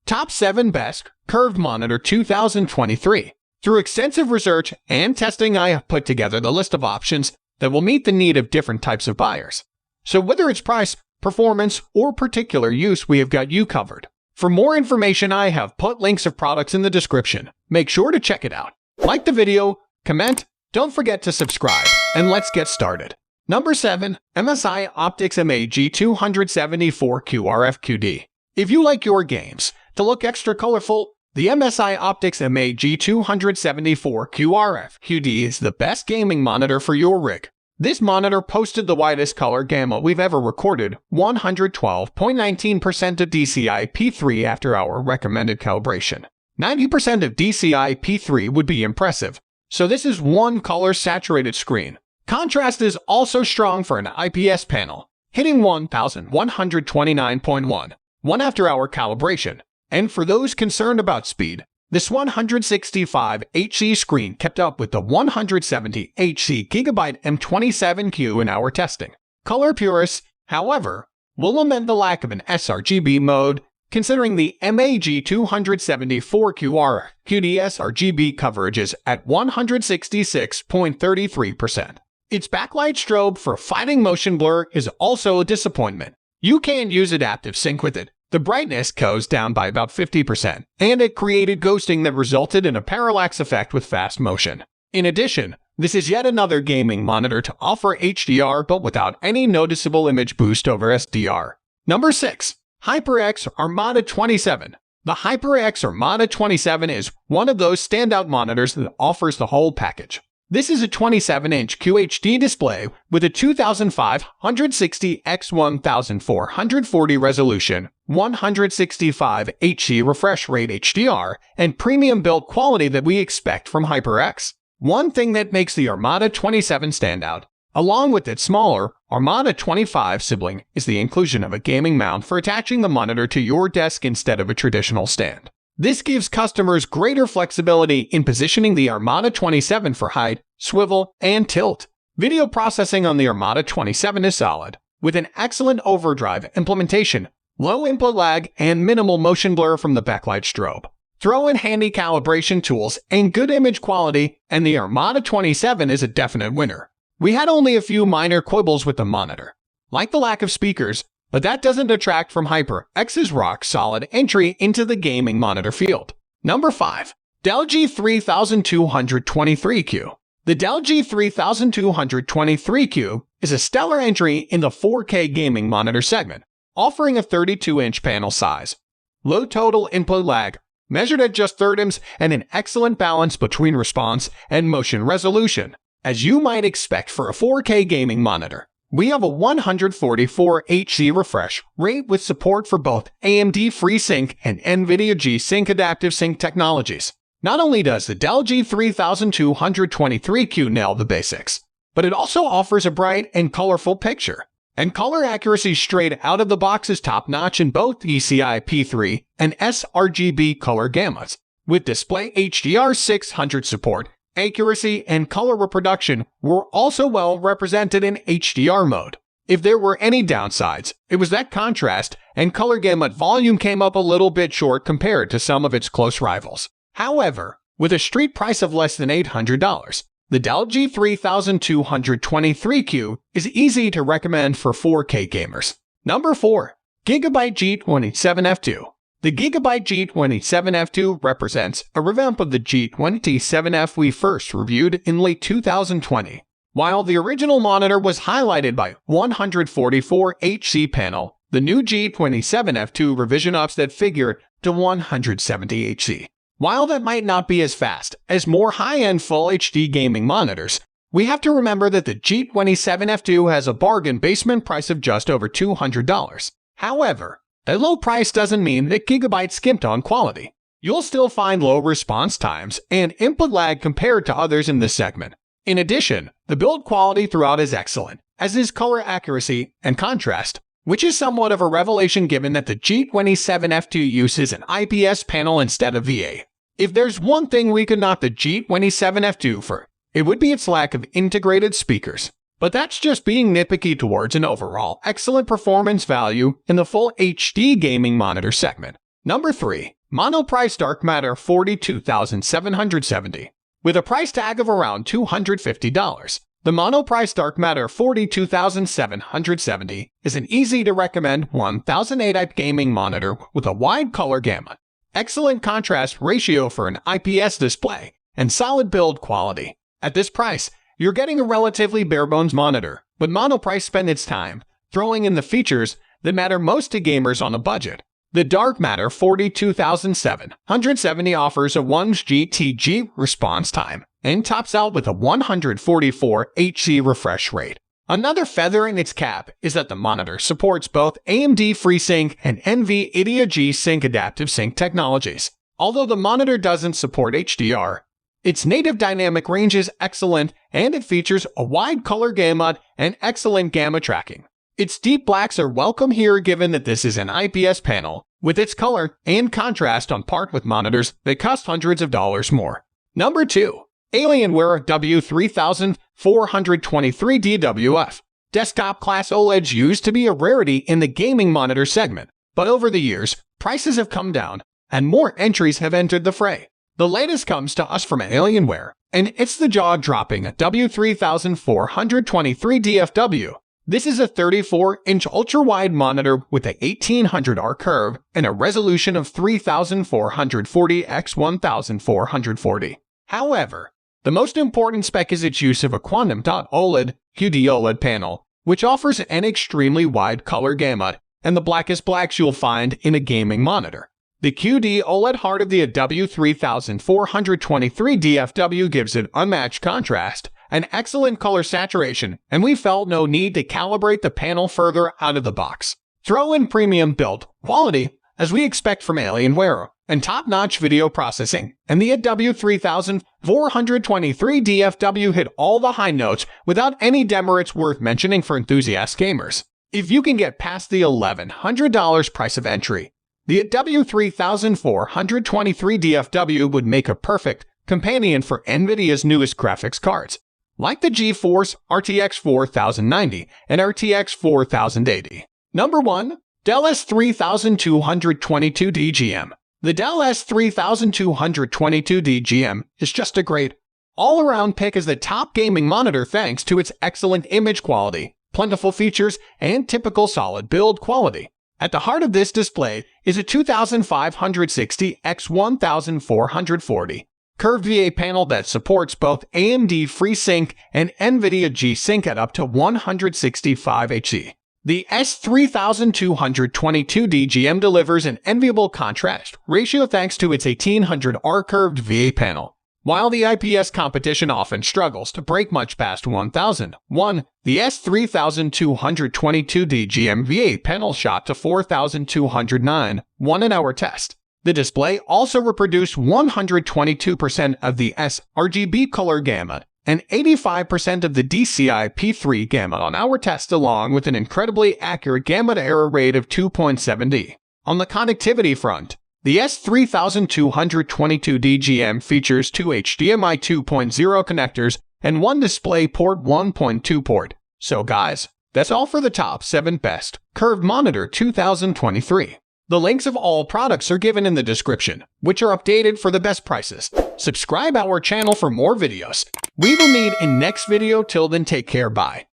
Top 7 Best Curved Monitor 2023. Through extensive research and testing, I have put together the list of options that will meet the need of different types of buyers. So whether it's price, performance, or particular use, we have got you covered. For more information, I have put links of products in the description. Make sure to check it out. Like the video, comment, don't forget to subscribe, and let's get started. Number 7. MSI Optix MAG274Q RFQD. If you like your games to look extra colorful, the MSI Optix MAG274Q RFQD is the best gaming monitor for your rig. This monitor posted the widest color gamut we've ever recorded, 112.19% of DCI-P3 after our recommended calibration. 90% of DCI-P3 would be impressive, so this is one color saturated screen. Contrast is also strong for an IPS panel, hitting 1129.1 after our calibration. And for those concerned about speed, this 165Hz screen kept up with the 170Hz Gigabyte M27Q in our testing. Color purists, however, will lament the lack of an sRGB mode, considering the MAG274Q RFQD sRGB coverage is at 166.33%. Its backlight strobe for fighting motion blur is also a disappointment. You can't use adaptive sync with it. The brightness goes down by about 50%, and it created ghosting that resulted in a parallax effect with fast motion. In addition, this is yet another gaming monitor to offer HDR but without any noticeable image boost over SDR. Number 6. HyperX Armada 27. The HyperX Armada 27 is one of those standout monitors that offers the whole package. This is a 27-inch QHD display with a 2560 x 1440 resolution, 165Hz refresh rate HDR, and premium build quality that we expect from HyperX. One thing that makes the Armada 27 stand out, along with its smaller Armada 25 sibling, is the inclusion of a gaming mount for attaching the monitor to your desk instead of a traditional stand. This gives customers greater flexibility in positioning the Armada 27 for height, swivel, and tilt. Video processing on the Armada 27 is solid, with an excellent overdrive implementation, low input lag, and minimal motion blur from the backlight strobe. Throw in handy calibration tools and good image quality, and the Armada 27 is a definite winner. We had only a few minor quibbles with the monitor, like the lack of speakers, but that doesn't detract from HyperX's rock-solid entry into the gaming monitor field. Number 5. Dell G3223Q. The Dell G3223Q is a stellar entry in the 4K gaming monitor segment, offering a 32-inch panel size, low total input lag, measured at just 30ms, and an excellent balance between response and motion resolution, as you might expect for a 4K gaming monitor. We have a 144Hz refresh rate with support for both AMD FreeSync and NVIDIA G-Sync adaptive sync technologies. Not only does the Dell G3223Q nail the basics, but it also offers a bright and colorful picture. And color accuracy straight out of the box is top-notch in both DCI-P3 and sRGB color gamuts. With display HDR 600 support, accuracy and color reproduction were also well represented in HDR mode. If there were any downsides, it was that contrast and color gamut volume came up a little bit short compared to some of its close rivals. However, with a street price of less than $800, the Dell G3223Q is easy to recommend for 4K gamers. Number 4. Gigabyte G27F2. The Gigabyte G27F2 represents a revamp of the G27F we first reviewed in late 2020. While the original monitor was highlighted by 144Hz panel, the new G27F2 revision ups that figure to 170Hz. While that might not be as fast as more high-end Full HD gaming monitors, we have to remember that the G27F2 has a bargain basement price of just over $200. However, a low price doesn't mean that Gigabyte skimped on quality. You'll still find low response times and input lag compared to others in this segment. In addition, the build quality throughout is excellent, as is color accuracy and contrast, which is somewhat of a revelation given that the G27F2 uses an IPS panel instead of VA. If there's one thing we could knock the G27F2 for, it would be its lack of integrated speakers. But that's just being nitpicky towards an overall excellent performance value in the full HD gaming monitor segment. Number 3. Monoprice Dark Matter 42770. With a price tag of around $250, the Monoprice Dark Matter 42770 is an easy-to-recommend 1080p gaming monitor with a wide color gamut, excellent contrast ratio for an IPS display, and solid build quality. At this price, you're getting a relatively bare-bones monitor, but Monoprice spent its time throwing in the features that matter most to gamers on a budget. The Dark Matter 42770 offers a 1 GTG response time and tops out with a 144 Hz refresh rate. Another feather in its cap is that the monitor supports both AMD FreeSync and NVIDIA G-Sync adaptive sync technologies. Although the monitor doesn't support HDR, its native dynamic range is excellent and it features a wide color gamut and excellent gamma tracking. Its deep blacks are welcome here given that this is an IPS panel, with its color and contrast on par with monitors that cost hundreds of dollars more. Number 2. Alienware W3423DWF. Desktop class OLEDs used to be a rarity in the gaming monitor segment, but over the years, prices have come down and more entries have entered the fray. The latest comes to us from Alienware, and it's the jaw-dropping W3423DFW. This is a 34-inch ultra-wide monitor with a 1800R curve and a resolution of 3440 x 1440. However, the most important spec is its use of a Quantum Dot OLED QD-OLED panel, which offers an extremely wide color gamut and the blackest blacks you'll find in a gaming monitor. The QD-OLED heart of the W3423DFW gives it unmatched contrast, an excellent color saturation, and we felt no need to calibrate the panel further out of the box. Throw in premium build quality, as we expect from Alienware, and top-notch video processing, and the W3423DFW hit all the high notes without any demerits worth mentioning for enthusiast gamers. If you can get past the $1,100 price of entry, the W3423DFW would make a perfect companion for NVIDIA's newest graphics cards, like the GeForce RTX 4090 and RTX 4080. Number 1. Dell S3222DGM. The Dell S3222DGM is just a great all-around pick as the top gaming monitor thanks to its excellent image quality, plentiful features, and typical solid build quality. At the heart of this display is a 2560 x 1440 curved VA panel that supports both AMD FreeSync and NVIDIA G-Sync at up to 165 Hz. The S3222DGM delivers an enviable contrast ratio thanks to its 1800R curved VA panel. While the IPS competition often struggles to break much past 1001, the S3222DGM VA panel shot to 4209 in our test. The display also reproduced 122% of the sRGB color gamut and 85% of the DCI P3 gamut on our test, along with an incredibly accurate gamut error rate of 2.7D. On the connectivity front, the S3222DGM features two HDMI 2.0 connectors and one DisplayPort 1.2 port. So guys, that's all for the top 7 best curved monitor 2023. The links of all products are given in the description, which are updated for the best prices. Subscribe our channel for more videos. We will meet in next video. Till then, take care, bye.